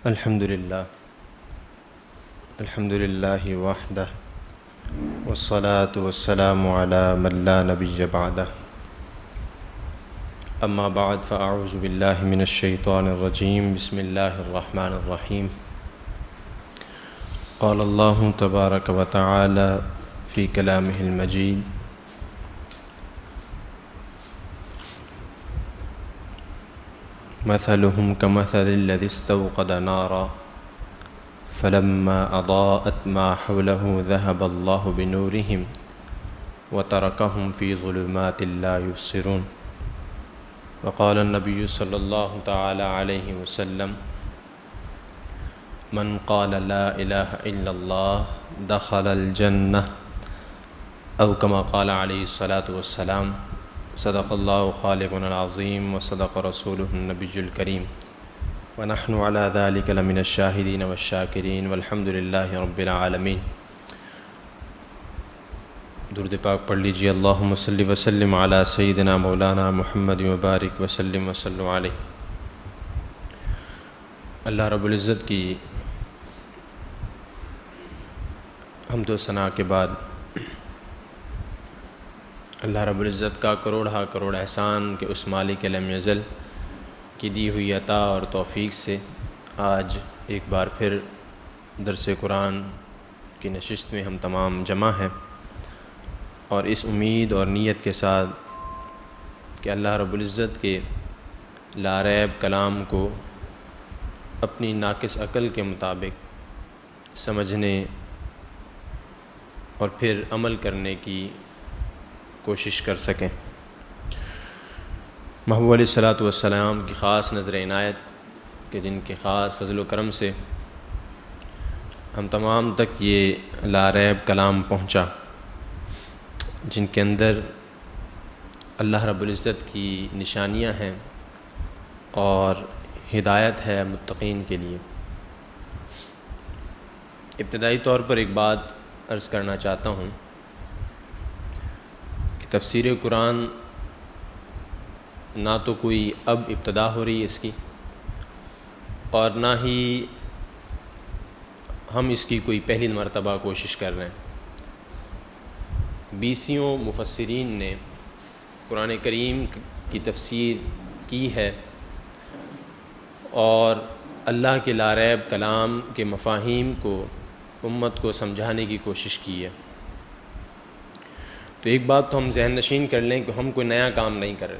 الحمد لله وحده والصلاة والسلام على من لا نبي بعده أما بعد فأعوذ بالله من الشيطان الرجيم بسم الله الرحمن الرحيم قال الله تبارك وتعالى في كلامه المجيد مثلهم كمثل الذي استوقد نارا فلما أضاءت ما حوله ذهب الله بنورهم وتركهم في ظلمات لا يبصرون وقال النبي صلى الله تعالى عليه وسلم من قال لا إله إلا الله دخل الجنة أو كما قال عليه الصلاة والسلام صدق الله خالقنا العظيم وصدق رسوله النبي الكريم ونحن على ذلك لمن الشاهدين والشاكرين والحمد لله رب العالمين۔ درود پاک پڑھ لیجیے۔ اللہم صلی وسلم علی سیدنا مولانا محمد مبارک وسلم وسلم علیہ۔ اللہ رب العزت کی حمد و ثنا کے بعد اللہ رب العزت کا کروڑہ کروڑ احسان کہ اس مالک لم یزل کی دی ہوئی عطا اور توفیق سے آج ایک بار پھر درس قرآن کی نشست میں ہم تمام جمع ہیں، اور اس امید اور نیت کے ساتھ کہ اللہ رب العزت کے لاریب کلام کو اپنی ناقص عقل کے مطابق سمجھنے اور پھر عمل کرنے کی کوشش کر سکیں۔ محبوب علیہ الصلاۃ والسلام کی خاص نظر عنایت کہ جن کے خاص فضل و کرم سے ہم تمام تک یہ لاریب کلام پہنچا، جن کے اندر اللہ رب العزت کی نشانیاں ہیں اور ہدایت ہے متقین کے لیے۔ ابتدائی طور پر ایک بات عرض کرنا چاہتا ہوں کہ تفسیر قرآن نہ تو کوئی اب ابتدا ہو رہی ہے اس کی، اور نہ ہی ہم اس کی کوئی پہلی مرتبہ کوشش کر رہے ہیں۔ بیسیوں مفسرین نے قرآن کریم کی تفسیر کی ہے اور اللہ کے لاریب کلام کے مفاہیم کو امت کو سمجھانے کی کوشش کی ہے۔ تو ایک بات تو ہم ذہن نشین کر لیں کہ ہم کوئی نیا کام نہیں کر رہے،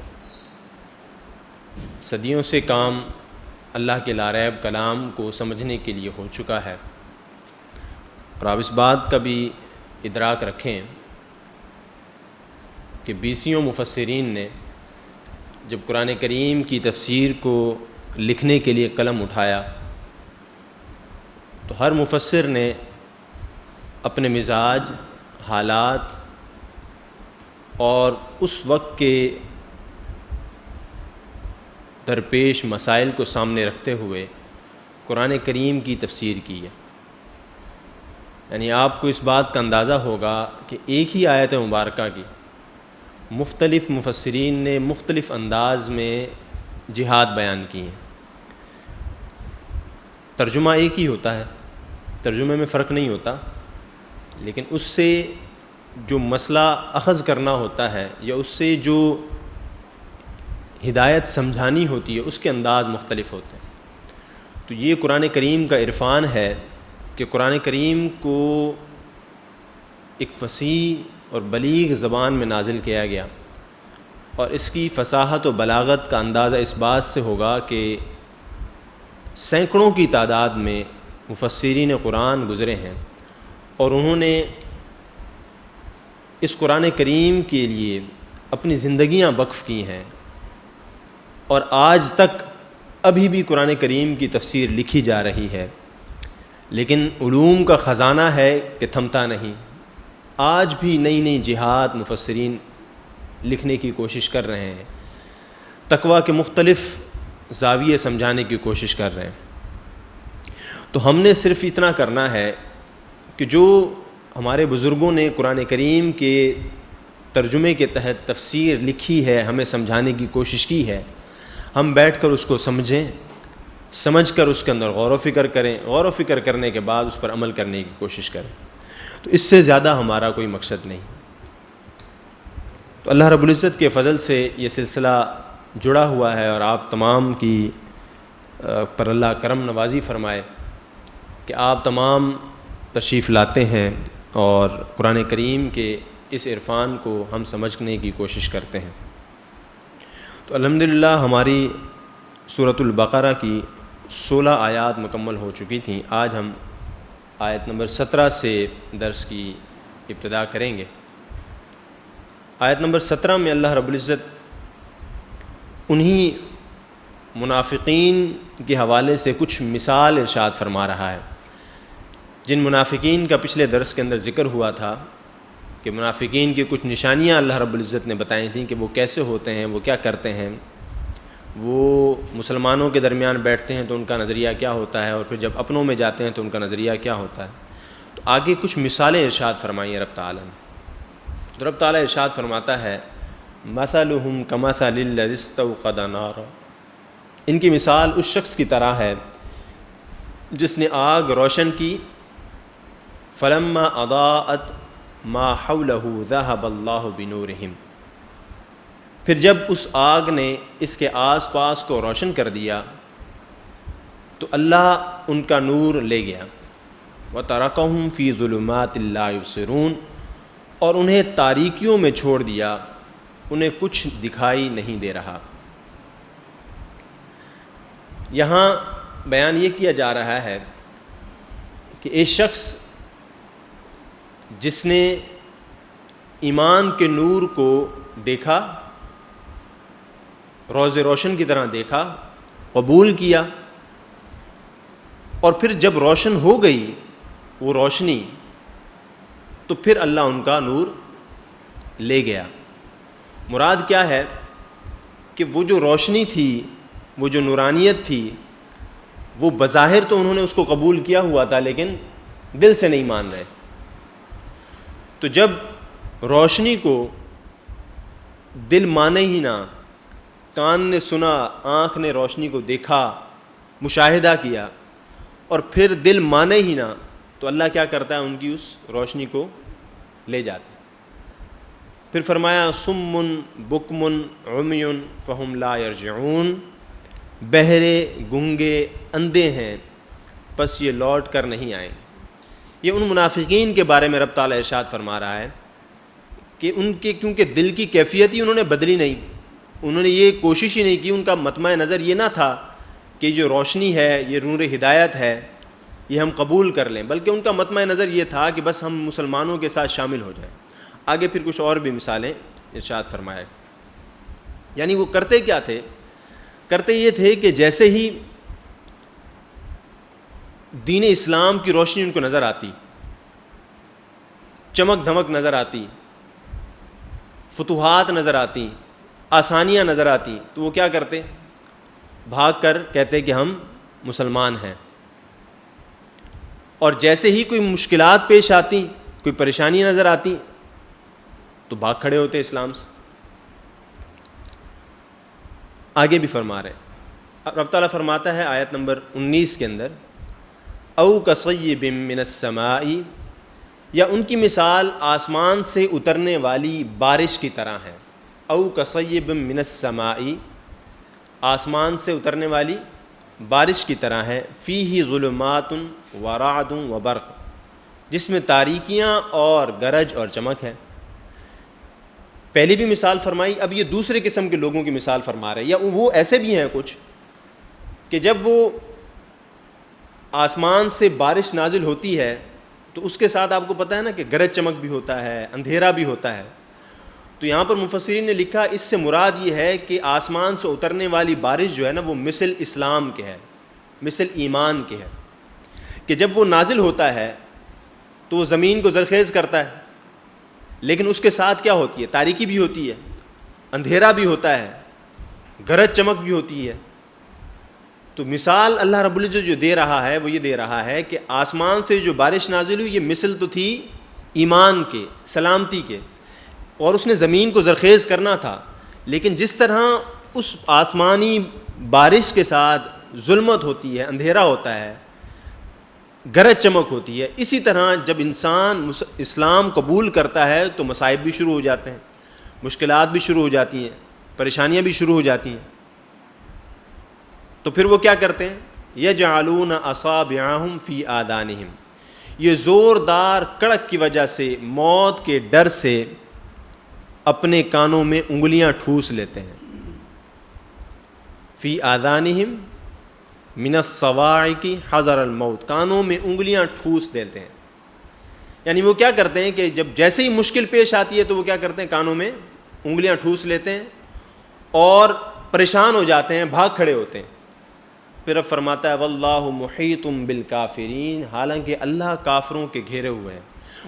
صدیوں سے کام اللہ کے لاریب کلام کو سمجھنے کے لیے ہو چکا ہے۔ اور آپ اس بات کا بھی ادراک رکھیں کہ بیسیوں مفسرین نے جب قرآن کریم کی تفسیر کو لکھنے کے لیے قلم اٹھایا تو ہر مفسر نے اپنے مزاج، حالات اور اس وقت کے درپیش مسائل کو سامنے رکھتے ہوئے قرآن کریم کی تفسیر کی ہے۔ یعنی آپ کو اس بات کا اندازہ ہوگا کہ ایک ہی آیت مبارکہ کی مختلف مفسرین نے مختلف انداز میں جہاد بیان کی ہیں۔ ترجمہ ایک ہی ہوتا ہے، ترجمے میں فرق نہیں ہوتا، لیکن اس سے جو مسئلہ اخذ کرنا ہوتا ہے یا اس سے جو ہدایت سمجھانی ہوتی ہے اس کے انداز مختلف ہوتے ہیں۔ تو یہ قرآن کریم کا عرفان ہے کہ قرآن کریم کو ایک فصیح اور بلیغ زبان میں نازل کیا گیا، اور اس کی فصاحت و بلاغت کا اندازہ اس بات سے ہوگا کہ سینکڑوں کی تعداد میں مفسرین قرآن گزرے ہیں اور انہوں نے اس قرآن کریم کے لیے اپنی زندگیاں وقف کی ہیں، اور آج تک ابھی بھی قرآن کریم کی تفسیر لکھی جا رہی ہے۔ لیکن علوم کا خزانہ ہے کہ تھمتا نہیں، آج بھی نئی نئی جہات مفسرین لکھنے کی کوشش کر رہے ہیں، تقویٰ کے مختلف زاویے سمجھانے کی کوشش کر رہے ہیں۔ تو ہم نے صرف اتنا کرنا ہے کہ جو ہمارے بزرگوں نے قرآن کریم کے ترجمے کے تحت تفسیر لکھی ہے، ہمیں سمجھانے کی کوشش کی ہے، ہم بیٹھ کر اس کو سمجھیں سمجھ کر اس کے اندر غور و فکر کریں، غور و فکر کرنے کے بعد اس پر عمل کرنے کی کوشش کریں. تو اس سے زیادہ ہمارا کوئی مقصد نہیں. تو اللہ رب العزت کے فضل سے یہ سلسلہ جڑا ہوا ہے، اور آپ تمام کی پر اللہ کرم نوازی فرمائے کہ آپ تمام تشریف لاتے ہیں اور قرآن کریم کے اس عرفان کو ہم سمجھنے کی کوشش کرتے ہیں. تو الحمدللہ ہماری سورۃ البقرہ کی 16 آیات مکمل ہو چکی تھیں. آج ہم آیت نمبر 17 سے درس کی ابتدا کریں گے. آیت نمبر 17 میں اللہ رب العزت انہی منافقین کے حوالے سے کچھ مثال ارشاد فرما رہا ہے، جن منافقین کا پچھلے درس کے اندر ذکر ہوا تھا کہ منافقین کی کچھ نشانیاں اللہ رب العزت نے بتائی تھیں کہ وہ کیسے ہوتے ہیں، وہ کیا کرتے ہیں. وہ مسلمانوں کے درمیان بیٹھتے ہیں تو ان کا نظریہ کیا ہوتا ہے، اور پھر جب اپنوں میں جاتے ہیں تو ان کا نظریہ کیا ہوتا ہے. تو آگے کچھ مثالیں ارشاد فرمائی ہیں رب تعالیٰ نے. تو رب تعالیٰ ارشاد فرماتا ہے مثلہم کمثل الذی استوقد نارا، ان کی مثال اس شخص کی طرح ہے جس نے آگ روشن کی. فلما اضاءت ما حولہ ذہب اللہ بنورہم، پھر جب اس آگ نے اس کے آس پاس کو روشن کر دیا تو اللہ ان کا نور لے گیا. وترکہم فی ظلمات لا یبصرون، اور انہیں تاریکیوں میں چھوڑ دیا، انہیں کچھ دکھائی نہیں دے رہا. یہاں بیان یہ کیا جا رہا ہے کہ ایک شخص جس نے ایمان کے نور کو دیکھا، روز روشن کی طرح دیکھا، قبول کیا، اور پھر جب روشن ہو گئی وہ روشنی تو پھر اللہ ان کا نور لے گیا. مراد کیا ہے کہ وہ جو روشنی تھی، وہ جو نورانیت تھی، وہ بظاہر تو انہوں نے اس کو قبول کیا ہوا تھا لیکن دل سے نہیں مان رہے. تو جب روشنی کو دل مانے ہی نہ، کان نے سنا، آنکھ نے روشنی کو دیکھا، مشاہدہ کیا، اور پھر دل مانے ہی نہ، تو اللہ کیا کرتا ہے، ان کی اس روشنی کو لے جاتا ہے. پھر فرمایا صم بکم عمی فہم لا یرجعون، بہرے، گنگے، اندھے ہیں پس یہ لوٹ کر نہیں آئیں. یہ ان منافقین کے بارے میں رب تعالیٰ ارشاد فرما رہا ہے کہ ان کے کیونکہ دل کی کیفیت ہی انہوں نے بدلی نہیں، انہوں نے یہ کوشش ہی نہیں کی، ان کا مطمع نظر یہ نہ تھا کہ جو روشنی ہے، یہ نور ہدایت ہے، یہ ہم قبول کر لیں، بلکہ ان کا مطمع نظر یہ تھا کہ بس ہم مسلمانوں کے ساتھ شامل ہو جائیں. آگے پھر کچھ اور بھی مثالیں ارشاد فرمایا. یعنی وہ کرتے کیا تھے؟ کرتے یہ تھے کہ جیسے ہی دین اسلام کی روشنی ان کو نظر آتی، چمک دھمک نظر آتی، فتوحات نظر آتی، آسانیاں نظر آتی، تو وہ کیا کرتے؟ بھاگ کر کہتے کہ ہم مسلمان ہیں. اور جیسے ہی کوئی مشکلات پیش آتی، کوئی پریشانی نظر آتی، تو بھاگ کھڑے ہوتے اسلام سے. آگے بھی فرما رہے رب تعالیٰ فرماتا ہے آیت نمبر 19 کے اندر او کصیب من السماء، یا ان کی مثال آسمان سے اترنے والی بارش کی طرح ہے. او کصیب من السماء، آسمان سے اترنے والی بارش کی طرح ہے. فیہ ظلمات ورعد وبرق، جس میں تاریکیاں اور گرج اور چمک ہے. پہلی بھی مثال فرمائی، اب یہ دوسرے قسم کے لوگوں کی مثال فرما رہے ہیں. یا وہ ایسے بھی ہیں کچھ کہ جب وہ آسمان سے بارش نازل ہوتی ہے تو اس کے ساتھ آپ کو پتہ ہے نا کہ گرج چمک بھی ہوتا ہے، اندھیرا بھی ہوتا ہے. تو یہاں پر مفسرین نے لکھا اس سے مراد یہ ہے کہ آسمان سے اترنے والی بارش جو ہے نا وہ مثل اسلام کے ہے، مثل ایمان کے ہے، کہ جب وہ نازل ہوتا ہے تو وہ زمین کو زرخیز کرتا ہے، لیکن اس کے ساتھ کیا ہوتی ہے؟ تاریکی بھی ہوتی ہے، اندھیرا بھی ہوتا ہے، گرج چمک بھی ہوتی ہے. تو مثال اللہ رب العزت جو دے رہا ہے وہ یہ دے رہا ہے کہ آسمان سے جو بارش نازل ہوئی یہ مثل تو تھی ایمان کے، سلامتی کے، اور اس نے زمین کو زرخیز کرنا تھا، لیکن جس طرح اس آسمانی بارش کے ساتھ ظلمت ہوتی ہے، اندھیرا ہوتا ہے، گرج چمک ہوتی ہے، اسی طرح جب انسان اسلام قبول کرتا ہے تو مصائب بھی شروع ہو جاتے ہیں، مشکلات بھی شروع ہو جاتی ہیں، پریشانیاں بھی شروع ہو جاتی ہیں. تو پھر وہ کیا کرتے ہیں؟ یجعلون اصابعہم فی آذانہم، یہ زوردار کڑک کی وجہ سے، موت کے ڈر سے اپنے کانوں میں انگلیاں ٹھوس لیتے ہیں. فی آذانہم من الصواعق حذر الموت، کانوں میں انگلیاں ٹھوس دیتے ہیں. یعنی وہ کیا کرتے ہیں کہ جب جیسے ہی مشکل پیش آتی ہے تو وہ کیا کرتے ہیں؟ کانوں میں انگلیاں ٹھوس لیتے ہیں اور پریشان ہو جاتے ہیں، بھاگ کھڑے ہوتے ہیں. پھر اب فرماتا ہے واللہ محیط بالکافرین، حالانکہ اللہ کافروں کے گھیرے ہوئے ہیں.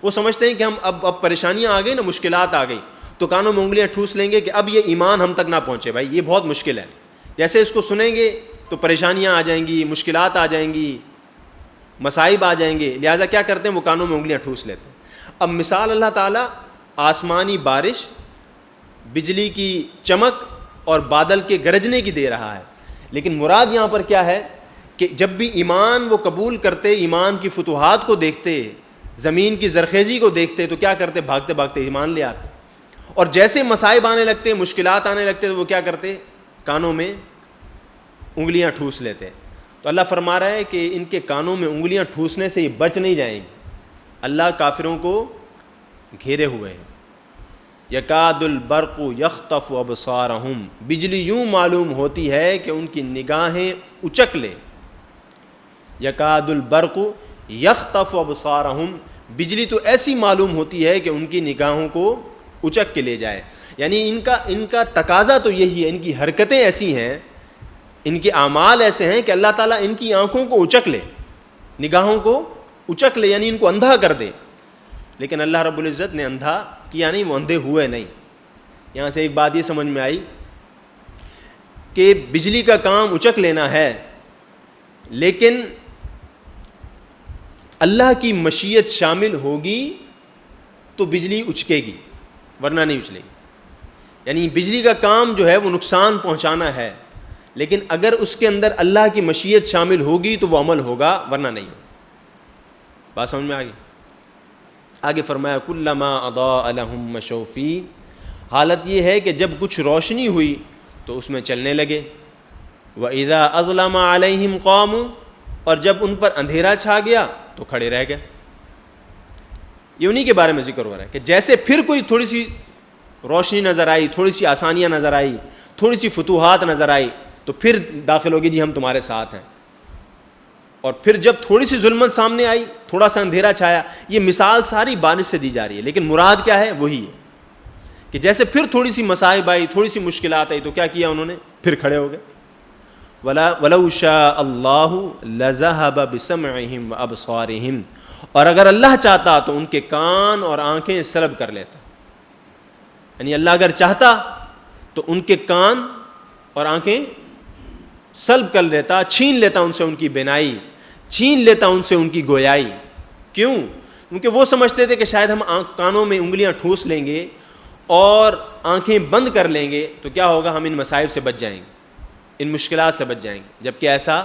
وہ سمجھتے ہیں کہ ہم اب پریشانیاں آ گئی نا، مشکلات آ گئی تو کانوں میں انگلیاں ٹھوس لیں گے کہ اب یہ ایمان ہم تک نہ پہنچے. بھائی یہ بہت مشکل ہے، جیسے اس کو سنیں گے تو پریشانیاں آ جائیں گی، مشکلات آ جائیں گی، مصائب آ جائیں گے. لہٰذا کیا کرتے ہیں؟ وہ کانوں میں انگلیاں ٹھوس لیتے ہیں. اب مثال اللہ تعالیٰ آسمانی بارش، بجلی کی چمک اور بادل کے گرجنے کی دے رہا ہے، لیکن مراد یہاں پر کیا ہے کہ جب بھی ایمان وہ قبول کرتے، ایمان کی فتوحات کو دیکھتے، زمین کی زرخیزی کو دیکھتے تو کیا کرتے؟ بھاگتے بھاگتے ایمان لے آتے. اور جیسے مصائب آنے لگتے، مشکلات آنے لگتے تو وہ کیا کرتے؟ کانوں میں انگلیاں ٹھوس لیتے. تو اللہ فرما رہا ہے کہ ان کے کانوں میں انگلیاں ٹھوسنے سے یہ بچ نہیں جائیں گے. اللہ کافروں کو گھیرے ہوئے ہیں. یکاد البرق یخطف ابصارہم، بجلی یوں معلوم ہوتی ہے کہ ان کی نگاہیں اچک لے. یکاد البرق یخطف ابصارہم، بجلی تو ایسی معلوم ہوتی ہے کہ ان کی نگاہوں کو اچک کے لے جائے. یعنی ان کا تقاضا تو یہی ہے، ان کی حرکتیں ایسی ہیں، ان کے اعمال ایسے ہیں کہ اللہ تعالیٰ ان کی آنکھوں کو اچک لے، نگاہوں کو اچک لے، یعنی ان کو اندھا کر دے. لیکن اللہ رب العزت نے اندھا کیا نہیں، وہ اندھے ہوئے نہیں. یہاں سے ایک بات یہ سمجھ میں آئی کہ بجلی کا کام اچک لینا ہے، لیکن اللہ کی مشیت شامل ہوگی تو بجلی اچکے گی، ورنہ نہیں اچلے گی. یعنی بجلی کا کام جو ہے وہ نقصان پہنچانا ہے، لیکن اگر اس کے اندر اللہ کی مشیت شامل ہوگی تو وہ عمل ہوگا، ورنہ نہیں ہوگا. بات سمجھ میں آ گئی؟ آگے فرمایا کلما اضاء لهم مشوا فیہ، حالت یہ ہے کہ جب کچھ روشنی ہوئی تو اس میں چلنے لگے. وَإِذَا أَظْلَمَ عَلَيْهِمْ قَامُوا، اور جب ان پر اندھیرا چھا گیا تو کھڑے رہ گئے. یہ انہی کے بارے میں ذکر ہو رہا ہے کہ جیسے پھر کوئی تھوڑی سی روشنی نظر آئی، تھوڑی سی آسانیاں نظر آئی، تھوڑی سی فتوحات نظر آئی تو پھر داخل ہوگی جی ہم تمہارے ساتھ ہیں. اور پھر جب تھوڑی سی ظلمت سامنے آئی، تھوڑا سا اندھیرا چھایا، یہ مثال ساری بارش سے دی جا رہی ہے، لیکن مراد کیا ہے؟ وہی ہے کہ جیسے پھر تھوڑی سی مصائب آئی، تھوڑی سی مشکلات آئی تو کیا کیا انہوں نے؟ پھر کھڑے ہو گئے. وَلَوْ شَاءَ اللَّهُ لَذَهَبَ بِسَمْعِهِمْ وَأَبْصَارِهِمْ، اور اگر اللہ چاہتا تو ان کے کان اور آنکھیں سلب کر لیتا. یعنی اللہ اگر چاہتا تو ان کے کان اور آنکھیں سلب کر لیتا، چھین لیتا ان سے ان کی بینائی، چھین لیتا ان سے ان کی گویائی. کیوں؟ کیونکہ وہ سمجھتے تھے کہ شاید ہم کانوں میں انگلیاں ٹھوس لیں گے اور آنکھیں بند کر لیں گے تو کیا ہوگا؟ ہم ان مصائب سے بچ جائیں گے، ان مشکلات سے بچ جائیں گے، جبکہ ایسا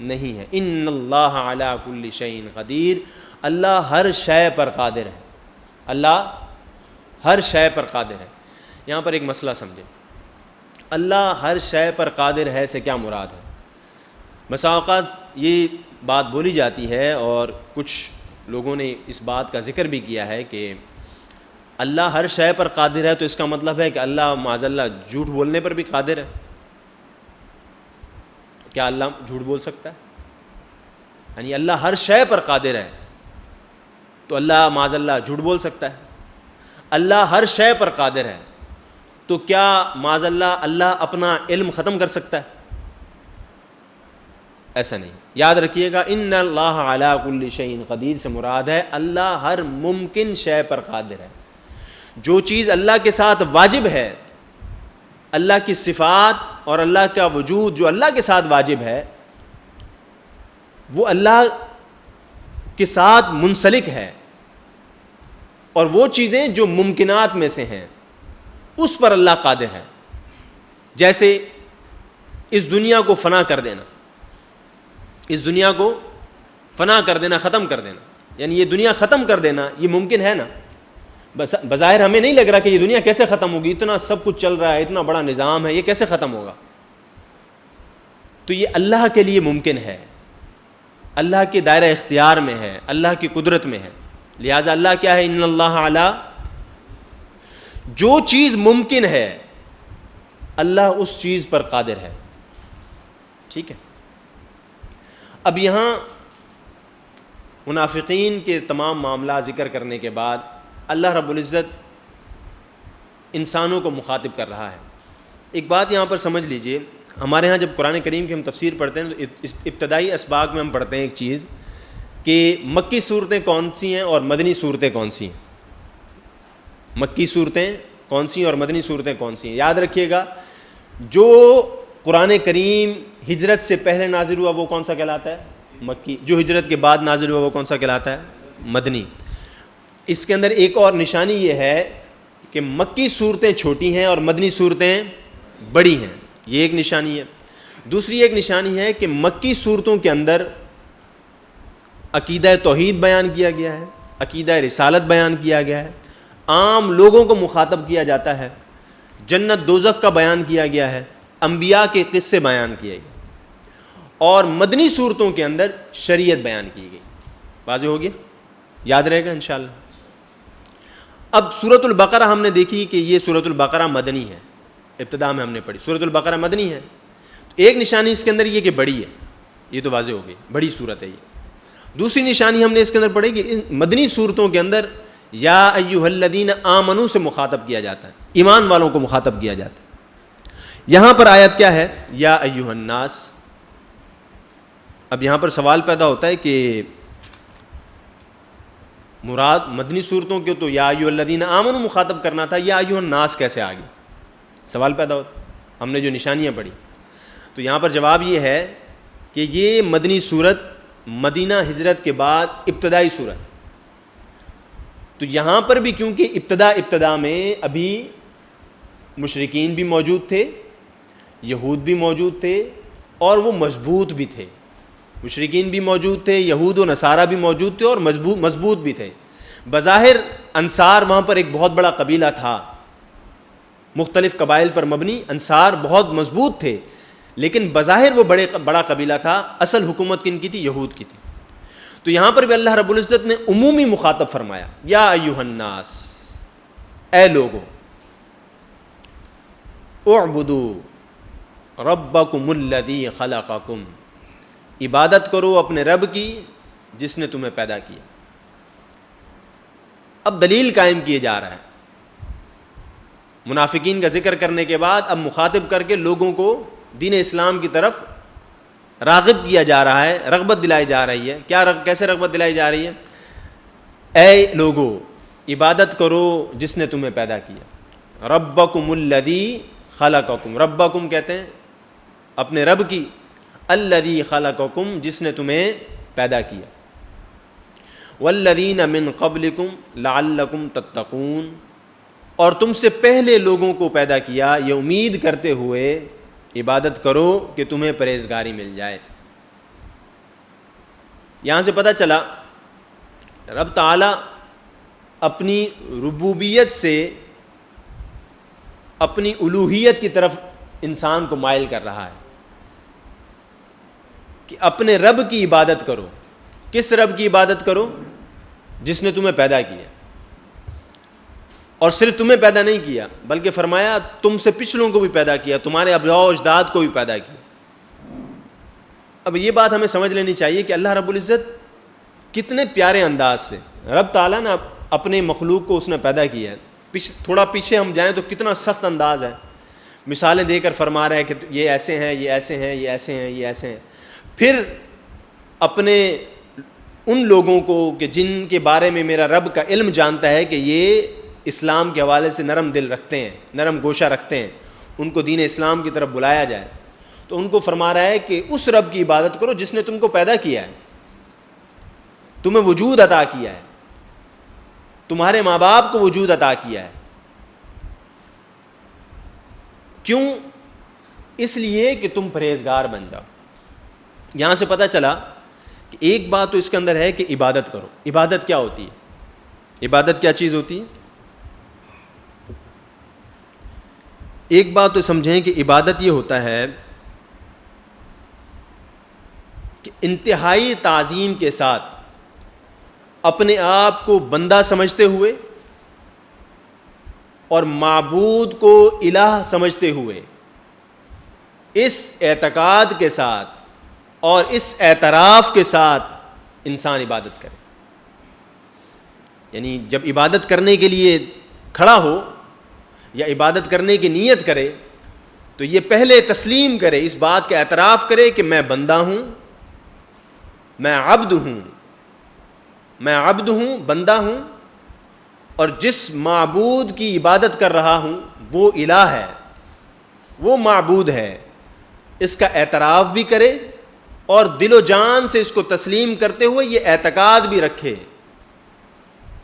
نہیں ہے. ان اللہ علی کل شیء قدیر، اللہ ہر شے پر قادر ہے، اللہ ہر شے پر قادر ہے. یہاں پر ایک مسئلہ سمجھیں، اللہ ہر شے پر قادر ہے سے کیا مراد ہے؟ بسا اوقات یہ بات بولی جاتی ہے اور کچھ لوگوں نے اس بات کا ذکر بھی کیا ہے کہ اللہ ہر شے پر قادر ہے تو اس کا مطلب ہے کہ اللہ معاذ اللہ جھوٹ بولنے پر بھی قادر ہے. کیا اللہ جھوٹ بول سکتا ہے؟ یعنی اللہ ہر شے پر قادر ہے تو اللہ معاذ اللہ جھوٹ بول سکتا ہے؟ اللہ ہر شے پر قادر ہے تو کیا معاذ اللہ اپنا علم ختم کر سکتا ہے؟ ایسا نہیں. یاد رکھیے گا ان اللہ علی کل شیء قدیر سے مراد ہے اللہ ہر ممکن شے پر قادر ہے. جو چیز اللہ کے ساتھ واجب ہے، اللہ کی صفات اور اللہ کا وجود جو اللہ کے ساتھ واجب ہے وہ اللہ کے ساتھ منسلک ہے، اور وہ چیزیں جو ممکنات میں سے ہیں اس پر اللہ قادر ہے. جیسے اس دنیا کو فنا کر دینا، اس دنیا کو فنا کر دینا، ختم کر دینا، یعنی یہ دنیا ختم کر دینا، یہ ممکن ہے نا؟ بظاہر ہمیں نہیں لگ رہا کہ یہ دنیا کیسے ختم ہوگی، اتنا سب کچھ چل رہا ہے، اتنا بڑا نظام ہے، یہ کیسے ختم ہوگا؟ تو یہ اللہ کے لیے ممکن ہے، اللہ کے دائرہ اختیار میں ہے، اللہ کی قدرت میں ہے. لہٰذا اللہ کیا ہے؟ ان اللہ علی، جو چیز ممکن ہے اللہ اس چیز پر قادر ہے. ٹھیک ہے. اب یہاں منافقین کے تمام معاملات ذکر کرنے کے بعد اللہ رب العزت انسانوں کو مخاطب کر رہا ہے. ایک بات یہاں پر سمجھ لیجئے، ہمارے ہاں جب قرآن کریم کی ہم تفسیر پڑھتے ہیں تو ابتدائی اسباق میں ہم پڑھتے ہیں ایک چیز کہ مکی صورتیں کون سی ہیں اور مدنی صورتیں کون سی ہیں. مکی صورتیں کون سی ہیں اور مدنی صورتیں کون سی ہیں. یاد رکھیے گا، جو قرآن کریم ہجرت سے پہلے نازل ہوا وہ کون سا کہلاتا ہے؟ مکی. جو ہجرت کے بعد نازل ہوا وہ کون سا کہلاتا ہے؟ مدنی. اس کے اندر ایک اور نشانی یہ ہے کہ مکی صورتیں چھوٹی ہیں اور مدنی صورتیں بڑی ہیں، یہ ایک نشانی ہے. دوسری ایک نشانی ہے کہ مکی صورتوں کے اندر عقیدہ توحید بیان کیا گیا ہے، عقیدہ رسالت بیان کیا گیا ہے، عام لوگوں کو مخاطب کیا جاتا ہے، جنت دوزخ کا بیان کیا گیا ہے، انبیاء کے قصے بیان کیے گئے، اور مدنی صورتوں کے اندر شریعت بیان کی گئی. واضح ہو گیا؟ یاد رہے گا انشاءاللہ. اب سورۃ البقرہ ہم نے دیکھی کہ یہ سورۃ البقرہ مدنی ہے، ابتدا میں ہم نے پڑھی سورۃ البقرہ مدنی ہے. ایک نشانی اس کے اندر یہ کہ بڑی ہے، یہ تو واضح ہو گئی، بڑی صورت ہے یہ. دوسری نشانی ہم نے اس کے اندر پڑھی کہ ان مدنی صورتوں کے اندر یا ایھا الذین آمنوا سے مخاطب کیا جاتا ہے، ایمان والوں کو مخاطب کیا جاتا ہے. یہاں پر آیت کیا ہے؟ یا ایھا الناس. اب یہاں پر سوال پیدا ہوتا ہے کہ مراد مدنی صورتوں کے تو یا ایھا الذین آمنوا مخاطب کرنا تھا، یا ایھا الناس کیسے آ گئی؟ سوال پیدا ہوتا. ہم نے جو نشانیاں پڑھی تو یہاں پر جواب یہ ہے کہ یہ مدنی صورت مدینہ ہجرت کے بعد ابتدائی صورت. تو یہاں پر بھی کیونکہ ابتدا میں ابھی مشرکین بھی موجود تھے، یہود بھی موجود تھے، اور وہ مضبوط بھی تھے. مشرکین بھی موجود تھے، یہود و نصارہ بھی موجود تھے، اور مضبوط بھی تھے. بظاہر انصار وہاں پر ایک بہت بڑا قبیلہ تھا، مختلف قبائل پر مبنی انصار بہت مضبوط تھے، لیکن بظاہر وہ بڑا قبیلہ تھا. اصل حکومت کن کی تھی؟ یہود کی تھی. تو یہاں پر بھی اللہ رب العزت نے عمومی مخاطب فرمایا، یا ایھا الناس، اے لوگو، اعبدوا ربکم الذی خلقکم، عبادت کرو اپنے رب کی جس نے تمہیں پیدا کیا. اب دلیل قائم کیے جا رہا ہے. منافقین کا ذکر کرنے کے بعد اب مخاطب کر کے لوگوں کو دین اسلام کی طرف راغب کیا جا رہا ہے، رغبت دلائی جا رہی ہے. کیسے رغبت دلائی جا رہی ہے؟ اے لوگو، عبادت کرو جس نے تمہیں پیدا کیا. ربکم الذی خلقکم، ربکم کہتے ہیں اپنے رب کی، الذی خلقکم جس نے تمہیں پیدا کیا، والذین من قبلکم لعلکم تتقون، اور تم سے پہلے لوگوں کو پیدا کیا یہ امید کرتے ہوئے عبادت کرو کہ تمہیں پرہیزگاری مل جائے. یہاں سے پتہ چلا رب تعالیٰ اپنی ربوبیت سے اپنی الوہیت کی طرف انسان کو مائل کر رہا ہے کہ اپنے رب کی عبادت کرو. کس رب کی عبادت کرو؟ جس نے تمہیں پیدا کیا، اور صرف تمہیں پیدا نہیں کیا بلکہ فرمایا تم سے پچھلوں کو بھی پیدا کیا، تمہارے آباء و اجداد کو بھی پیدا کیا. اب یہ بات ہمیں سمجھ لینی چاہیے کہ اللہ رب العزت کتنے پیارے انداز سے، رب تعالیٰ نے اپنے مخلوق کو اس نے پیدا کیا ہے. تھوڑا پیچھے ہم جائیں تو کتنا سخت انداز ہے، مثالیں دے کر فرما رہے ہیں کہ یہ ایسے ہیں، یہ ایسے ہیں، یہ ایسے ہیں، یہ ایسے ہیں. پھر اپنے ان لوگوں کو کہ جن کے بارے میں میرا رب کا علم جانتا ہے کہ یہ اسلام کے حوالے سے نرم دل رکھتے ہیں، نرم گوشہ رکھتے ہیں، ان کو دین اسلام کی طرف بلایا جائے، تو ان کو فرما رہا ہے کہ اس رب کی عبادت کرو جس نے تم کو پیدا کیا ہے، تمہیں وجود عطا کیا ہے، تمہارے ماں باپ کو وجود عطا کیا ہے. کیوں؟ اس لیے کہ تم پرہیزگار بن جاؤ. یہاں سے پتہ چلا کہ ایک بات تو اس کے اندر ہے کہ عبادت کرو. عبادت کیا ہوتی ہے؟ عبادت کیا چیز ہوتی ہے؟ ایک بات تو سمجھیں کہ عبادت یہ ہوتا ہے کہ انتہائی تعظیم کے ساتھ اپنے آپ کو بندہ سمجھتے ہوئے اور معبود کو الہ سمجھتے ہوئے اس اعتقاد کے ساتھ اور اس اعتراف کے ساتھ انسان عبادت کرے. یعنی جب عبادت کرنے کے لیے کھڑا ہو یا عبادت کرنے کی نیت کرے تو یہ پہلے تسلیم کرے, اس بات کا اعتراف کرے کہ میں بندہ ہوں, میں عبد ہوں, بندہ ہوں, اور جس معبود کی عبادت کر رہا ہوں وہ الہ ہے, وہ معبود ہے. اس کا اعتراف بھی کرے اور دل و جان سے اس کو تسلیم کرتے ہوئے یہ اعتقاد بھی رکھے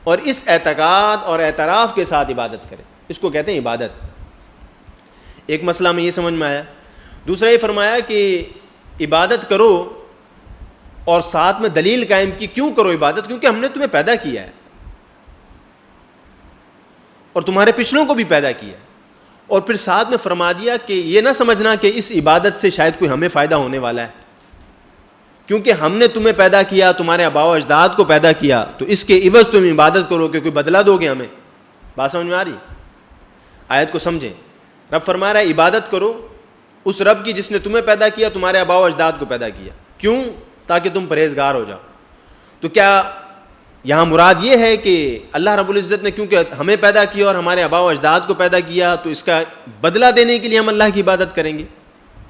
اور اس اعتقاد اور اعتراف کے ساتھ عبادت کرے. اس کو کہتے ہیں عبادت. ایک مسئلہ میں یہ سمجھ میں آیا. دوسرا یہ فرمایا کہ عبادت کرو اور ساتھ میں دلیل قائم کی. کیوں کرو عبادت؟ کیونکہ ہم نے تمہیں پیدا کیا ہے اور تمہارے پچھلوں کو بھی پیدا کیا ہے. اور پھر ساتھ میں فرما دیا کہ یہ نہ سمجھنا کہ اس عبادت سے شاید کوئی ہمیں فائدہ ہونے والا ہے, کیونکہ ہم نے تمہیں پیدا کیا, تمہارے آباء و اجداد کو پیدا کیا, تو اس کے عوض تم عبادت کرو کہ کوئی بدلہ دو گے ہمیں. بات سمجھ میں آ رہی؟ آیت کو سمجھیں. رب فرما رہا ہے عبادت کرو اس رب کی جس نے تمہیں پیدا کیا, تمہارے آباء و اجداد کو پیدا کیا. کیوں؟ تاکہ تم پرہیزگار ہو جاؤ. تو کیا یہاں مراد یہ ہے کہ اللہ رب العزت نے کیونکہ ہمیں پیدا کیا اور ہمارے آباء و اجداد کو پیدا کیا تو اس کا بدلہ دینے کے لیے ہم اللہ کی عبادت کریں گے؟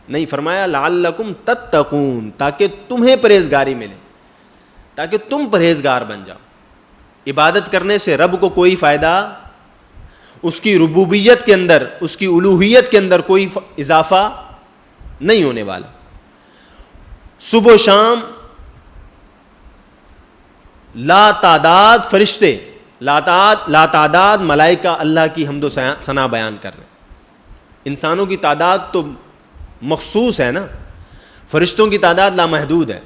نہیں. فرمایا لعلکم تتقون, تاکہ تمہیں پرہیزگاری ملے, تاکہ تم پرہیزگار بن جاؤ. عبادت کرنے سے رب کو کوئی فائدہ, اس کی ربوبیت کے اندر, اس کی الوہیت کے اندر کوئی اضافہ نہیں ہونے والا. صبح و شام لا تعداد فرشتے, لا تعداد ملائکہ اللہ کی حمد و ثنا بیان کر رہے ہیں. انسانوں کی تعداد تو مخصوص ہے نا, فرشتوں کی تعداد لامحدود ہے.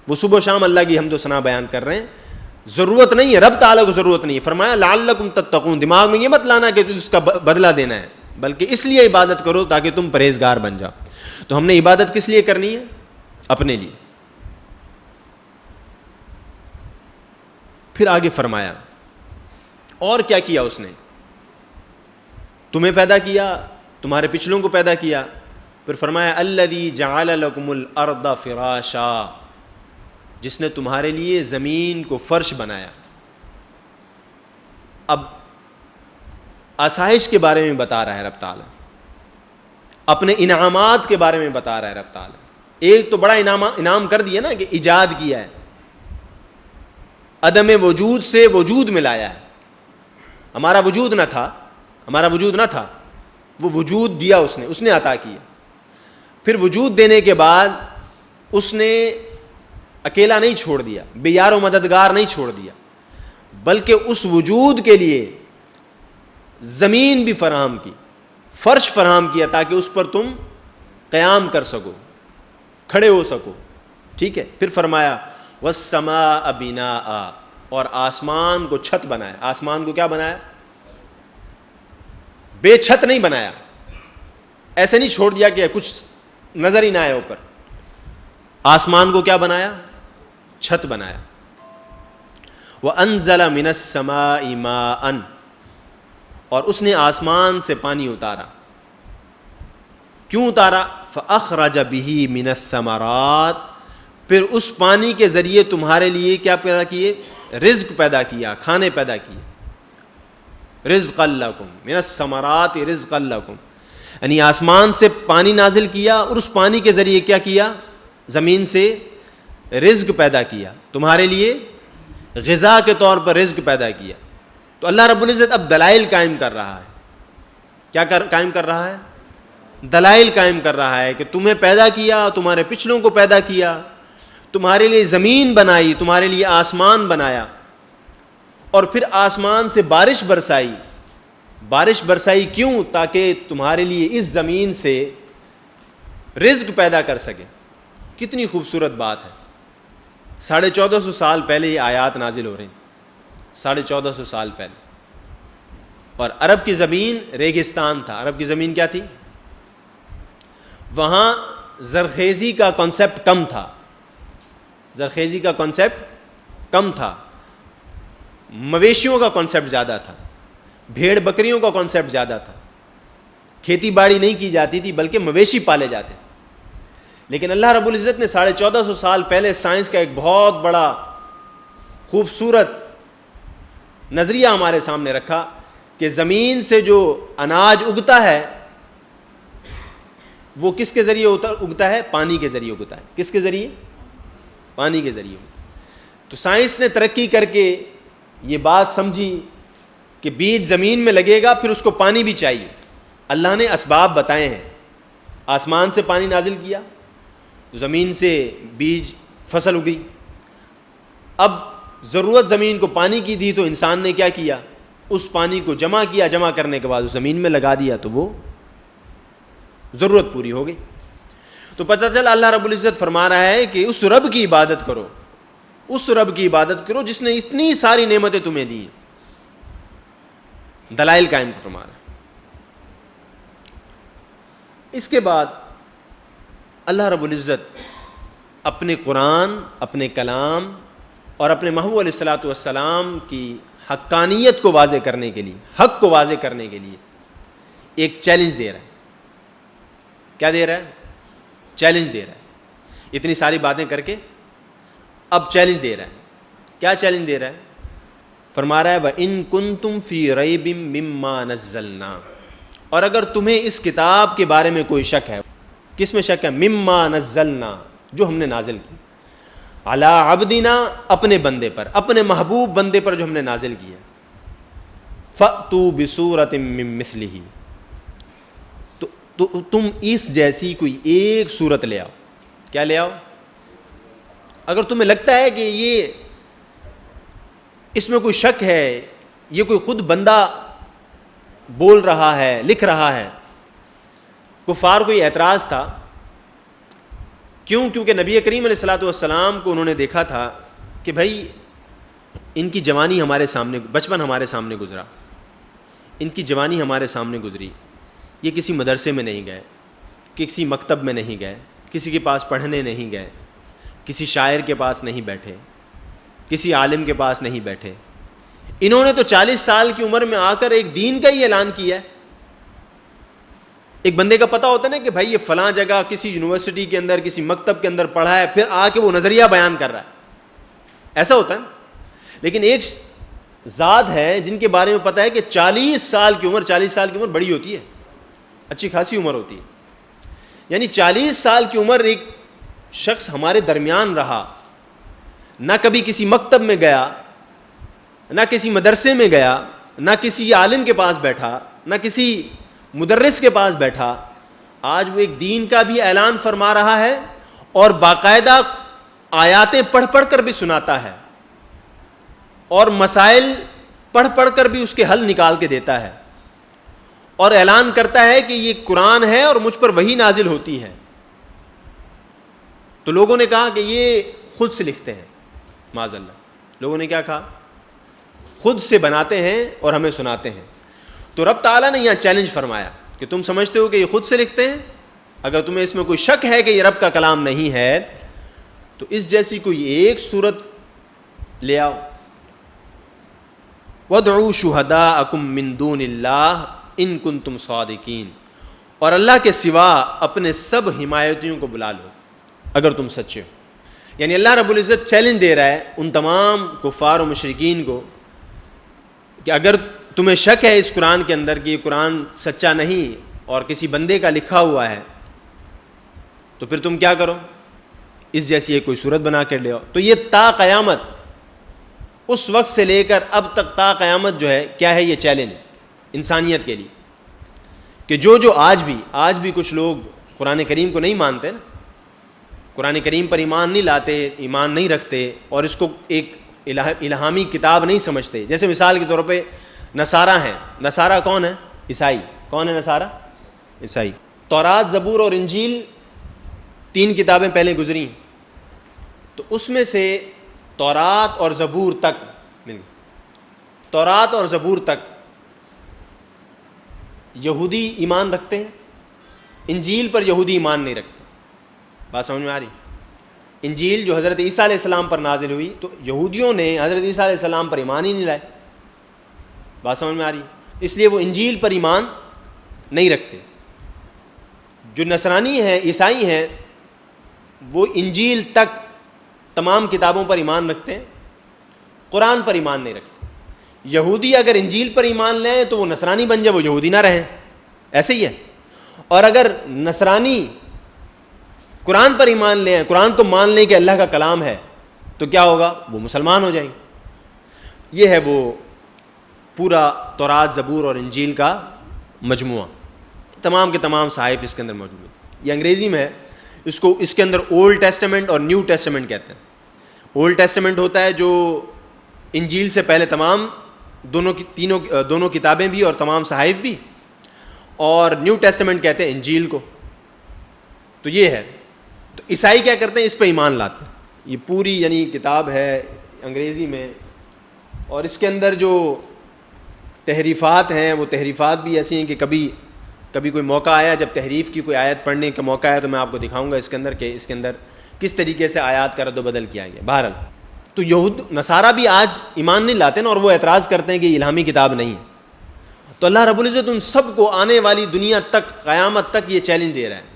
وہ صبح و شام اللہ کی حمد و ثنا بیان کر رہے ہیں. ضرورت نہیں ہے, رب تعالیٰ کو ضرورت نہیں ہے. فرمایا لعلکم تتقون, دماغ میں یہ مت لانا کہ اس کا بدلہ دینا ہے, بلکہ اس لیے عبادت کرو تاکہ تم پرہیزگار بن جاؤ. تو ہم نے عبادت کس لیے کرنی ہے؟ اپنے لیے. پھر آگے فرمایا اور کیا کیا اس نے؟ تمہیں پیدا کیا, تمہارے پچھلوں کو پیدا کیا. پھر فرمایا الذی جعل لکم الارض فراشا, جس نے تمہارے لیے زمین کو فرش بنایا. اب آسائش کے بارے میں بتا رہا ہے رب تعالیٰ, اپنے انعامات کے بارے میں بتا رہا ہے رب تعالیٰ. ایک تو بڑا انعام کر دیا نا کہ ایجاد کیا ہے, عدم وجود سے وجود میں لایا ہے. ہمارا وجود نہ تھا, وہ وجود دیا اس نے عطا کیا. پھر وجود دینے کے بعد اس نے اکیلا نہیں چھوڑ دیا, بے یار و مددگار نہیں چھوڑ دیا, بلکہ اس وجود کے لیے زمین بھی فراہم کی, فرش فراہم کیا تاکہ اس پر تم قیام کر سکو, کھڑے ہو سکو. ٹھیک ہے. پھر فرمایا والسماء بناء, اور آسمان کو چھت بنایا. آسمان کو کیا بنایا؟ بے چھت نہیں بنایا, ایسے نہیں چھوڑ دیا کہ کچھ نظر ہی نہ آئے اوپر. آسمان کو کیا بنایا؟ چھت بنایا. وَأَنزَلَ مِنَ السَّمَاءِ مَاءً, اور اس نے آسمان سے پانی اتارا. کیوں اتارا؟ فَأَخْرَجَ بِهِ مِنَ الثَّمَرَاتِ, پھر اس پانی کے ذریعے تمہارے لیے کیا پیدا کیے؟ رزق پیدا کیا, کھانے پیدا کیے. رزقا لکم من الثمرات رزقا لکم, یعنی آسمان سے پانی نازل کیا اور اس پانی کے ذریعے کیا کیا؟ زمین سے رزق پیدا کیا, تمہارے لیے غذا کے طور پر رزق پیدا کیا. تو اللہ رب العزت اب دلائل قائم کر رہا ہے. کیا قائم کر رہا ہے؟ دلائل قائم کر رہا ہے کہ تمہیں پیدا کیا, تمہارے پچھلوں کو پیدا کیا, تمہارے لیے زمین بنائی, تمہارے لیے آسمان بنایا, اور پھر آسمان سے بارش برسائی. بارش برسائی کیوں؟ تاکہ تمہارے لیے اس زمین سے رزق پیدا کر سکے, کتنی خوبصورت بات ہے. 1450 سال پہلے یہ آیات نازل ہو رہی ہیں, 1450 سال پہلے. اور عرب کی زمین ریگستان تھا. عرب کی زمین کیا تھی؟ وہاں زرخیزی کا کانسیپٹ کم تھا. زرخیزی کا کانسیپٹ کم تھا. مویشیوں کا کانسیپٹ زیادہ تھا. بھیڑ بکریوں کا کانسیپٹ زیادہ تھا. کھیتی باڑی نہیں کی جاتی تھی بلکہ مویشی پالے جاتے. لیکن اللہ رب العزت نے 1450 سال پہلے سائنس کا ایک بہت بڑا خوبصورت نظریہ ہمارے سامنے رکھا کہ زمین سے جو اناج اگتا ہے وہ کس کے ذریعے اگتا ہے؟ پانی کے ذریعے اگتا ہے. کس کے ذریعے؟ پانی کے ذریعے. تو سائنس نے ترقی کر کے یہ بات سمجھی کہ بیج زمین میں لگے گا, پھر اس کو پانی بھی چاہیے. اللہ نے اسباب بتائے ہیں. آسمان سے پانی نازل کیا, زمین سے بیج فصل اگی. اب ضرورت زمین کو پانی کی دی تو انسان نے کیا کیا؟ اس پانی کو جمع کیا. جمع کرنے کے بعد اس زمین میں لگا دیا تو وہ ضرورت پوری ہو گئی. تو پتہ چلا اللہ رب العزت فرما رہا ہے کہ اس رب کی عبادت کرو, اس رب کی عبادت کرو جس نے اتنی ساری نعمتیں تمہیں دی ہیں. دلائل قائم فرما رہا ہے. اس کے بعد اللہ رب العزت اپنے قرآن, اپنے کلام اور اپنے محبوب علیہ الصلوۃ والسلام کی حقانیت کو واضح کرنے کے لیے, حق کو واضح کرنے کے لیے ایک چیلنج دے رہا ہے. کیا دے رہا ہے؟ چیلنج دے رہا ہے. اتنی ساری باتیں کر کے اب چیلنج دے رہا ہے. کیا چیلنج دے رہا ہے؟ فرما رہا ہے وَإِن كُنتُمْ فِي رَيْبٍ مِّمَّا نَزَّلْنَا, اور اگر تمہیں اس کتاب کے بارے میں کوئی شک ہے. کس میں شک ہے؟ مِّمَّا نَزَّلْنَا, جو ہم نے نازل کی. عَلَىٰ عَبْدِنَا, اپنے بندے پر, اپنے محبوب بندے پر جو ہم نے نازل کیا. فَأْتُوا بِسُورَةٍ مِّن مِّثْلِهِ, تو تم اس جیسی کوئی ایک صورت لے آؤ. کیا لے آؤ؟ اگر تمہیں لگتا ہے کہ یہ اس میں کوئی شک ہے, یہ کوئی خود بندہ بول رہا ہے, لکھ رہا ہے. کفار کو یہ اعتراض تھا. کیوں؟ کیونکہ نبی کریم علیہ الصلوۃ والسلام کو انہوں نے دیکھا تھا کہ بھائی ان کی جوانی ہمارے سامنے, بچپن ہمارے سامنے گزرا, ان کی جوانی ہمارے سامنے گزری. یہ کسی مدرسے میں نہیں گئے, کسی مکتب میں نہیں گئے, کسی کے پاس پڑھنے نہیں گئے, کسی شاعر کے پاس نہیں بیٹھے, کسی عالم کے پاس نہیں بیٹھے. انہوں نے تو 40 سال کی عمر میں آ کر ایک دین کا ہی اعلان کیا ہے. ایک بندے کا پتہ ہوتا ہے نا کہ بھائی یہ فلاں جگہ کسی یونیورسٹی کے اندر, کسی مکتب کے اندر پڑھا ہے, پھر آ کے وہ نظریہ بیان کر رہا ہے. ایسا ہوتا ہے. لیکن ایک ذات ہے جن کے بارے میں پتہ ہے کہ 40 سال کی عمر بڑی ہوتی ہے, اچھی خاصی عمر ہوتی ہے. یعنی 40 سال کی عمر ایک شخص ہمارے درمیان رہا, نہ کبھی کسی مکتب میں گیا, نہ کسی مدرسے میں گیا, نہ کسی عالم کے پاس بیٹھا, نہ کسی مدرس کے پاس بیٹھا. آج وہ ایک دین کا بھی اعلان فرما رہا ہے اور باقاعدہ آیاتیں پڑھ پڑھ کر بھی سناتا ہے اور مسائل پڑھ پڑھ کر بھی اس کے حل نکال کے دیتا ہے اور اعلان کرتا ہے کہ یہ قرآن ہے اور مجھ پر وحی نازل ہوتی ہے. تو لوگوں نے کہا کہ یہ خود سے لکھتے ہیں. معاذ اللہ, لوگوں نے کیا کہا؟ خود سے بناتے ہیں اور ہمیں سناتے ہیں. تو رب تعالیٰ نے یہاں چیلنج فرمایا کہ تم سمجھتے ہو کہ یہ خود سے لکھتے ہیں؟ اگر تمہیں اس میں کوئی شک ہے کہ یہ رب کا کلام نہیں ہے تو اس جیسی کوئی ایک صورت لے آؤ. وَادْعُوا شُهَدَاءَكُم مِّن دُونِ اللَّهِ إِن كُنتُمْ صَادِقِينَ, اور اللہ کے سوا اپنے سب حمایتیوں کو بلا لو اگر تم سچے ہو. یعنی اللہ رب العزت چیلنج دے رہا ہے ان تمام کفار و مشرکین کو کہ اگر تمہیں شک ہے اس قرآن کے اندر کہ یہ قرآن سچا نہیں اور کسی بندے کا لکھا ہوا ہے تو پھر تم کیا کرو؟ اس جیسی ایک کوئی صورت بنا کر لے آؤ. تو یہ تا قیامت, اس وقت سے لے کر اب تک تا قیامت جو ہے کیا ہے, یہ چیلنج انسانیت کے لیے کہ جو آج بھی کچھ لوگ قرآن کریم کو نہیں مانتے نا, قرآن کریم پر ایمان نہیں لاتے, ایمان نہیں رکھتے اور اس کو ایک الہامی کتاب نہیں سمجھتے. جیسے مثال کے طور پہ نصارہ ہیں. نصارہ کون ہے؟ عیسائی. کون ہے نصارہ؟ عیسائی. تورات, زبور اور انجیل 3 کتابیں پہلے گزری ہیں، تو اس میں سے تورات اور زبور تک مل گئی. تورات اور زبور تک یہودی ایمان رکھتے ہیں، انجیل پر یہودی ایمان نہیں رکھتے. بات سمجھ میں آ رہی؟ انجیل جو حضرت عیسیٰ علیہ السلام پر نازل ہوئی تو یہودیوں نے حضرت عیسیٰ علیہ السلام پر ایمان ہی نہیں لائے. بات سمجھ میں آ رہی؟ اس لیے وہ انجیل پر ایمان نہیں رکھتے. جو نصرانی ہیں، عیسائی ہیں، وہ انجیل تک تمام کتابوں پر ایمان رکھتے ہیں، قرآن پر ایمان نہیں رکھتے. یہودی اگر انجیل پر ایمان لیں تو وہ نصرانی بن جائے، وہ یہودی نہ رہیں، ایسے ہی ہے. اور اگر نصرانی قرآن پر ایمان لیں، قرآن کو مان لیں کہ اللہ کا کلام ہے، تو کیا ہوگا؟ وہ مسلمان ہو جائیں گے. یہ ہے وہ پورا تورات، زبور اور انجیل کا مجموعہ، تمام کے تمام صحائف اس کے اندر موجود ہیں. یہ انگریزی میں ہے، اس کے اندر اولڈ ٹیسٹمنٹ اور نیو ٹیسٹمنٹ کہتے ہیں. اولڈ ٹیسٹمنٹ ہوتا ہے جو انجیل سے پہلے تمام دونوں کتابیں بھی اور تمام صحائف بھی، اور نیو ٹیسٹمنٹ کہتے ہیں انجیل کو. تو یہ ہے. تو عیسائی کیا کرتے ہیں؟ اس پہ ایمان لاتے ہیں. یہ پوری یعنی کتاب ہے انگریزی میں، اور اس کے اندر جو تحریفات ہیں وہ تحریفات بھی ایسی ہیں کہ کبھی کوئی موقع آیا جب تحریف کی کوئی آیت پڑھنے کا موقع ہے تو میں آپ کو دکھاؤں گا اس کے اندر کہ اس کے اندر کس طریقے سے آیات کا رد و بدل کیا گیا. بہرحال تو یہود نصارہ بھی آج ایمان نہیں لاتے نا، اور وہ اعتراض کرتے ہیں کہ یہ الہامی کتاب نہیں ہے. تو اللہ رب العزت ان سب کو آنے والی دنیا تک، قیامت تک یہ چیلنج دے رہا ہے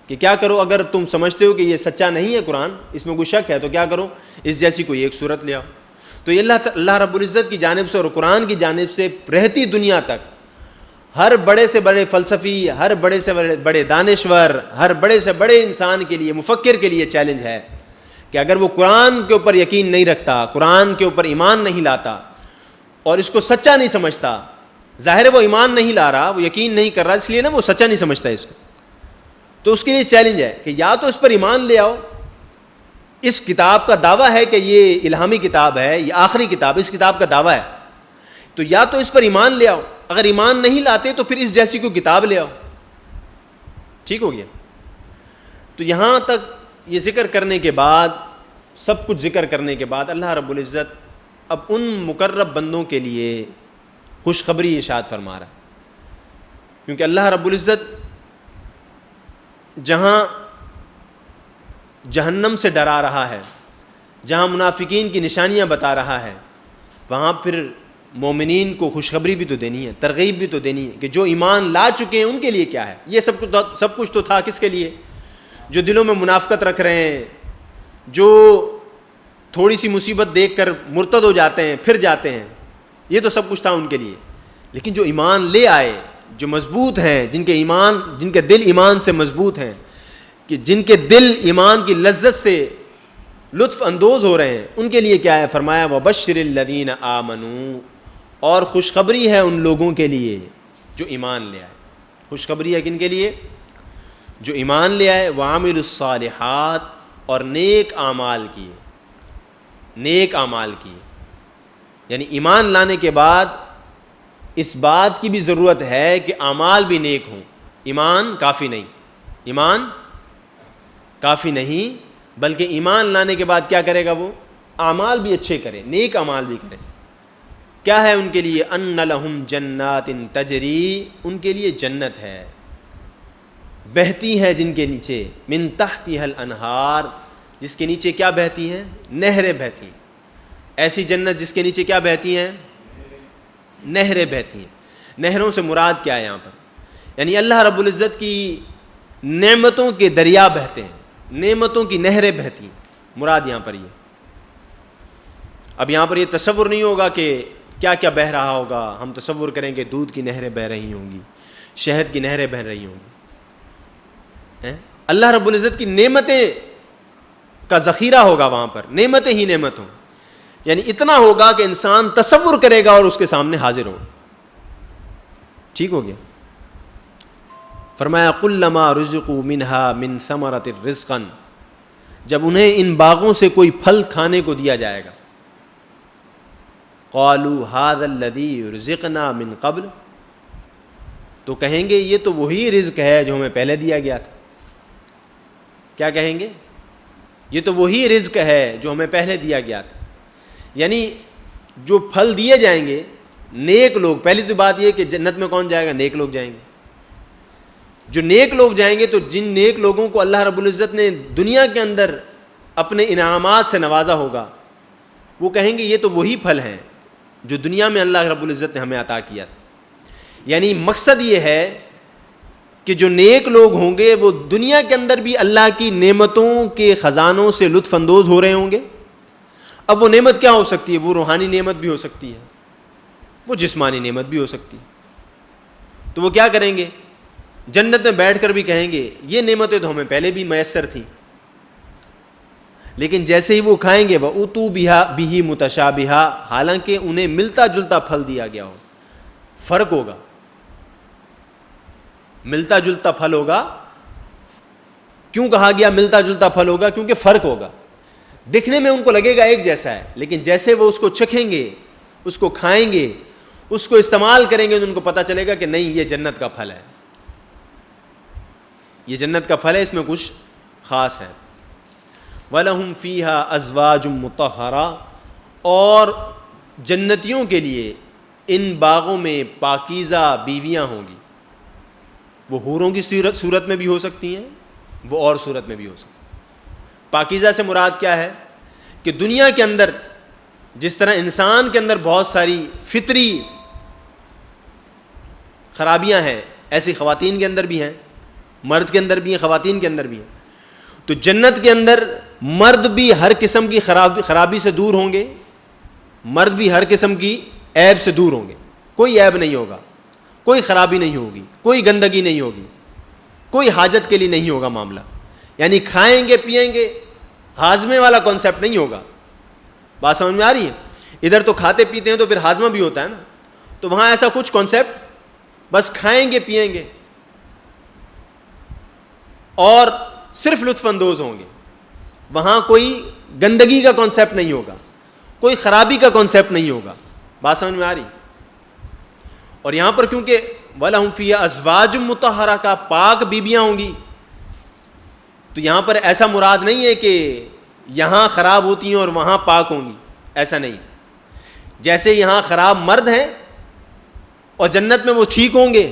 کہ کیا کرو، اگر تم سمجھتے ہو کہ یہ سچا نہیں ہے قرآن، اس میں کوئی شک ہے، تو کیا کرو، اس جیسی کوئی ایک صورت لے آؤ. تو یہ اللہ رب العزت کی جانب سے اور قرآن کی جانب سے رہتی دنیا تک ہر بڑے سے بڑے فلسفی، ہر بڑے سے بڑے دانشور، ہر بڑے سے بڑے انسان کے لیے، مفکر کے لیے چیلنج ہے کہ اگر وہ قرآن کے اوپر یقین نہیں رکھتا، قرآن کے اوپر ایمان نہیں لاتا اور اس کو سچا نہیں سمجھتا، ظاہر ہے وہ ایمان نہیں لا رہا، وہ یقین نہیں کر رہا، اس لیے نا وہ سچا نہیں سمجھتا اس کو، تو اس کے لیے چیلنج ہے کہ یا تو اس پر ایمان لے آؤ. اس کتاب کا دعویٰ ہے کہ یہ الہامی کتاب ہے، یہ آخری کتاب، اس کتاب کا دعویٰ ہے، تو یا تو اس پر ایمان لے آؤ. اگر ایمان نہیں لاتے تو پھر اس جیسی کوئی کتاب لے آؤ. ٹھیک ہو گیا؟ تو یہاں تک یہ ذکر کرنے کے بعد، سب کچھ ذکر کرنے کے بعد، اللہ رب العزت اب ان مقرب بندوں کے لیے خوشخبری ارشاد فرما رہا ہے. کیونکہ اللہ رب العزت جہاں جہنم سے ڈرا رہا ہے، جہاں منافقین کی نشانیاں بتا رہا ہے، وہاں پھر مومنین کو خوشخبری بھی تو دینی ہے، ترغیب بھی تو دینی ہے کہ جو ایمان لا چکے ہیں ان کے لیے کیا ہے. یہ سب کچھ تو تھا کس کے لیے؟ جو دلوں میں منافقت رکھ رہے ہیں، جو تھوڑی سی مصیبت دیکھ کر مرتد ہو جاتے ہیں، پھر جاتے ہیں، یہ تو سب کچھ تھا ان کے لیے. لیکن جو ایمان لے آئے، جو مضبوط ہیں، جن کے دل ایمان سے مضبوط ہیں، کہ جن کے دل ایمان کی لذت سے لطف اندوز ہو رہے ہیں، ان کے لیے کیا ہے؟ فرمایا وَبَشِّرِ الَّذِينَ آمَنُوا، اور خوشخبری ہے ان لوگوں کے لیے جو ایمان لے آئے. خوشخبری ہے کن کے لیے؟ جو ایمان لے آئے. وَعَمِلُوا الصَّالِحَاتِ، اور نیک اعمال کیے. نیک اعمال کیے یعنی ایمان لانے کے بعد اس بات کی بھی ضرورت ہے کہ اعمال بھی نیک ہوں. ایمان کافی نہیں، ایمان کافی نہیں، بلکہ ایمان لانے کے بعد کیا کرے گا؟ وہ اعمال بھی اچھے کرے، نیک اعمال بھی کرے. کیا ہے ان کے لیے؟ ان لہم جنات تجری، ان کے لیے جنت ہے، بہتی ہے جن کے نیچے، من تحتها الانہار، جس کے نیچے کیا بہتی ہیں؟ نہریں بہتی ہیں. ایسی جنت جس کے نیچے کیا بہتی ہیں؟ نہریں بہتی ہیں. نہروں سے مراد کیا ہے یہاں پر؟ یعنی اللہ رب العزت کی نعمتوں کے دریا بہتے ہیں، نعمتوں کی نہریں بہتی ہیں، مراد یہاں پر یہ. اب یہاں پر یہ تصور نہیں ہوگا کہ کیا کیا بہہ رہا ہوگا. ہم تصور کریں کہ دودھ کی نہریں بہہ رہی ہوں گی، شہد کی نہریں بہہ رہی ہوں گی. اللہ رب العزت کی نعمتیں کا ذخیرہ ہوگا وہاں پر، نعمتیں ہی نعمت ہوں. یعنی اتنا ہوگا کہ انسان تصور کرے گا اور اس کے سامنے حاضر ہوگا. ٹھیک ہو گیا؟ فرمایا کلما رزقوا منہا من ثمرۃ رزقا، جب انہیں ان باغوں سے کوئی پھل کھانے کو دیا جائے گا، قالوا ھذا الذی رزقنا من قبل، تو کہیں گے یہ تو وہی رزق ہے جو ہمیں پہلے دیا گیا تھا. کیا کہیں گے؟ یہ تو وہی رزق ہے جو ہمیں پہلے دیا گیا تھا. یعنی جو پھل دیے جائیں گے نیک لوگ، پہلی تو بات یہ کہ جنت میں کون جائے گا؟ نیک لوگ جائیں گے. جو نیک لوگ جائیں گے تو جن نیک لوگوں کو اللہ رب العزت نے دنیا کے اندر اپنے انعامات سے نوازا ہوگا، وہ کہیں گے یہ تو وہی پھل ہیں جو دنیا میں اللہ رب العزت نے ہمیں عطا کیا تھا. یعنی مقصد یہ ہے کہ جو نیک لوگ ہوں گے وہ دنیا کے اندر بھی اللہ کی نعمتوں کے خزانوں سے لطف اندوز ہو رہے ہوں گے. اب وہ نعمت کیا ہو سکتی ہے؟ وہ روحانی نعمت بھی ہو سکتی ہے، وہ جسمانی نعمت بھی ہو سکتی ہے. تو وہ کیا کریں گے؟ جنت میں بیٹھ کر بھی کہیں گے یہ نعمتیں تو ہمیں پہلے بھی میسر تھیں، لیکن جیسے ہی وہ کھائیں گے وَأُتُوا بِهِ مُتَشَابِهًا، حالانکہ انہیں ملتا جلتا پھل دیا گیا ہو. فرق ہوگا، ملتا جلتا پھل ہوگا. کیوں کہا گیا ملتا جلتا پھل ہوگا؟ کیونکہ فرق ہوگا. دکھنے میں ان کو لگے گا ایک جیسا ہے، لیکن جیسے وہ اس کو چکھیں گے، اس کو کھائیں گے، اس کو استعمال کریں گے تو ان کو پتہ چلے گا کہ نہیں یہ جنت کا پھل ہے، یہ جنت کا پھل ہے، اس میں کچھ خاص ہے. وَلَهُمْ فِيهَا أَزْوَاجٌ مُطَهَّرَةٌ، اور جنتیوں کے لیے ان باغوں میں پاکیزہ بیویاں ہوں گی. وہ حوروں کی صورت میں بھی ہو سکتی ہیں، وہ اور صورت میں بھی ہو سکتی ہیں. پاکیزہ سے مراد کیا ہے؟ کہ دنیا کے اندر جس طرح انسان کے اندر بہت ساری فطری خرابیاں ہیں، ایسی خواتین کے اندر بھی ہیں، مرد کے اندر بھی ہیں، خواتین کے اندر بھی ہیں. تو جنت کے اندر مرد بھی ہر قسم کی خرابی سے دور ہوں گے، مرد بھی ہر قسم کی عیب سے دور ہوں گے. کوئی عیب نہیں ہوگا، کوئی خرابی نہیں ہوگی، کوئی گندگی نہیں ہوگی، کوئی حاجت کے لیے نہیں ہوگا معاملہ. یعنی کھائیں گے پیئیں گے، ہاضمے والا کانسیپٹ نہیں ہوگا. بات سمجھ میں آ رہی ہے؟ ادھر تو کھاتے پیتے ہیں تو پھر ہاضمہ بھی ہوتا ہے نا، تو وہاں ایسا کچھ کانسیپٹ، بس کھائیں گے پیئیں گے اور صرف لطف اندوز ہوں گے. وہاں کوئی گندگی کا کانسیپٹ نہیں ہوگا، کوئی خرابی کا کانسیپٹ نہیں ہوگا. بات سمجھ میں آ رہی؟ اور یہاں پر کیونکہ وَلَهُمْ فِيهَا أَزْوَاجٌ مُطَهَّرَةٌ کا پاک بیبیاں ہوں گی، تو یہاں پر ایسا مراد نہیں ہے کہ یہاں خراب ہوتی ہیں اور وہاں پاک ہوں گی، ایسا نہیں. جیسے یہاں خراب مرد ہیں اور جنت میں وہ ٹھیک ہوں گے،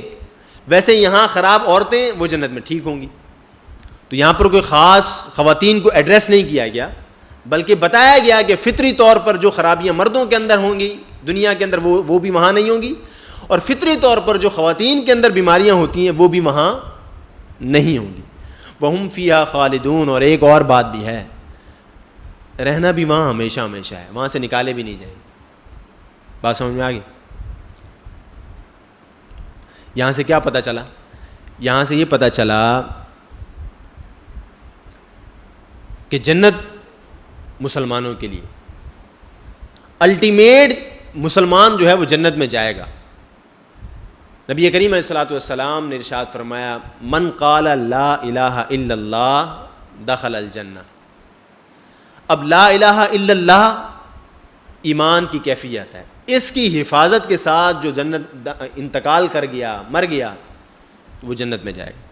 ویسے یہاں خراب عورتیں وہ جنت میں ٹھیک ہوں گی. تو یہاں پر کوئی خاص خواتین کو ایڈریس نہیں کیا گیا، بلکہ بتایا گیا کہ فطری طور پر جو خرابیاں مردوں کے اندر ہوں گی دنیا کے اندر وہ بھی وہاں نہیں ہوں گی، اور فطری طور پر جو خواتین کے اندر بیماریاں ہوتی ہیں وہ بھی وہاں نہیں ہوں گی. وَهُمْ فِيهَا خَالِدُونَ، اور ایک اور بات بھی ہے، رہنا بھی وہاں ہمیشہ ہمیشہ ہے، وہاں سے نکالے بھی نہیں جائیں. بات سمجھ میں آ گئی؟ یہاں سے کیا پتہ چلا؟ یہاں سے یہ پتہ چلا کہ جنت مسلمانوں کے لیے الٹیمیٹ، مسلمان جو ہے وہ جنت میں جائے گا. نبی کریم علیہ الصلوۃ والسلام نے ارشاد فرمایا من قال لا الہ الا اللہ دخل الجنہ. اب لا الہ الا اللہ ایمان کی کیفیت ہے، اس کی حفاظت کے ساتھ جو جنت انتقال کر گیا، مر گیا، وہ جنت میں جائے گا.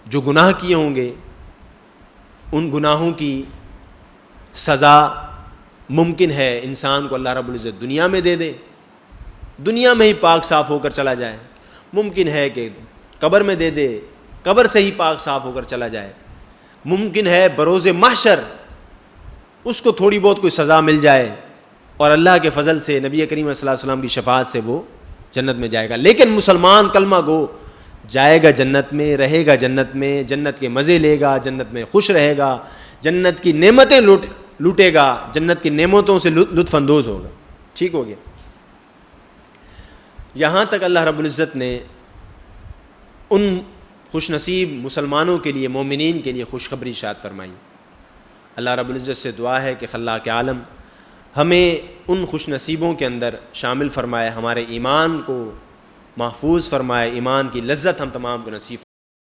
جو گناہ کیے ہوں گے ان گناہوں کی سزا ممکن ہے انسان کو اللہ رب العزت دنیا میں دے دے، دنیا میں ہی پاک صاف ہو کر چلا جائے. ممکن ہے کہ قبر میں دے دے، قبر سے ہی پاک صاف ہو کر چلا جائے. ممکن ہے بروز محشر اس کو تھوڑی بہت کوئی سزا مل جائے اور اللہ کے فضل سے، نبی کریم صلی اللہ علیہ وسلم کی شفاعت سے وہ جنت میں جائے گا. لیکن مسلمان کلمہ گو جائے گا جنت میں، رہے گا جنت میں، جنت کے مزے لے گا، جنت میں خوش رہے گا، جنت کی نعمتیں لوٹے گا، جنت کی نعمتوں سے لطف اندوز ہوگا. ٹھیک ہو گیا؟ یہاں تک اللہ رب العزت نے ان خوش نصیب مسلمانوں کے لیے، مومنین کے لیے خوشخبری ارشاد فرمائی. اللہ رب العزت سے دعا ہے کہ خلاق عالم ہمیں ان خوش نصیبوں کے اندر شامل فرمائے، ہمارے ایمان کو محفوظ فرمائے، ایمان کی لذت ہم تمام کو نصیب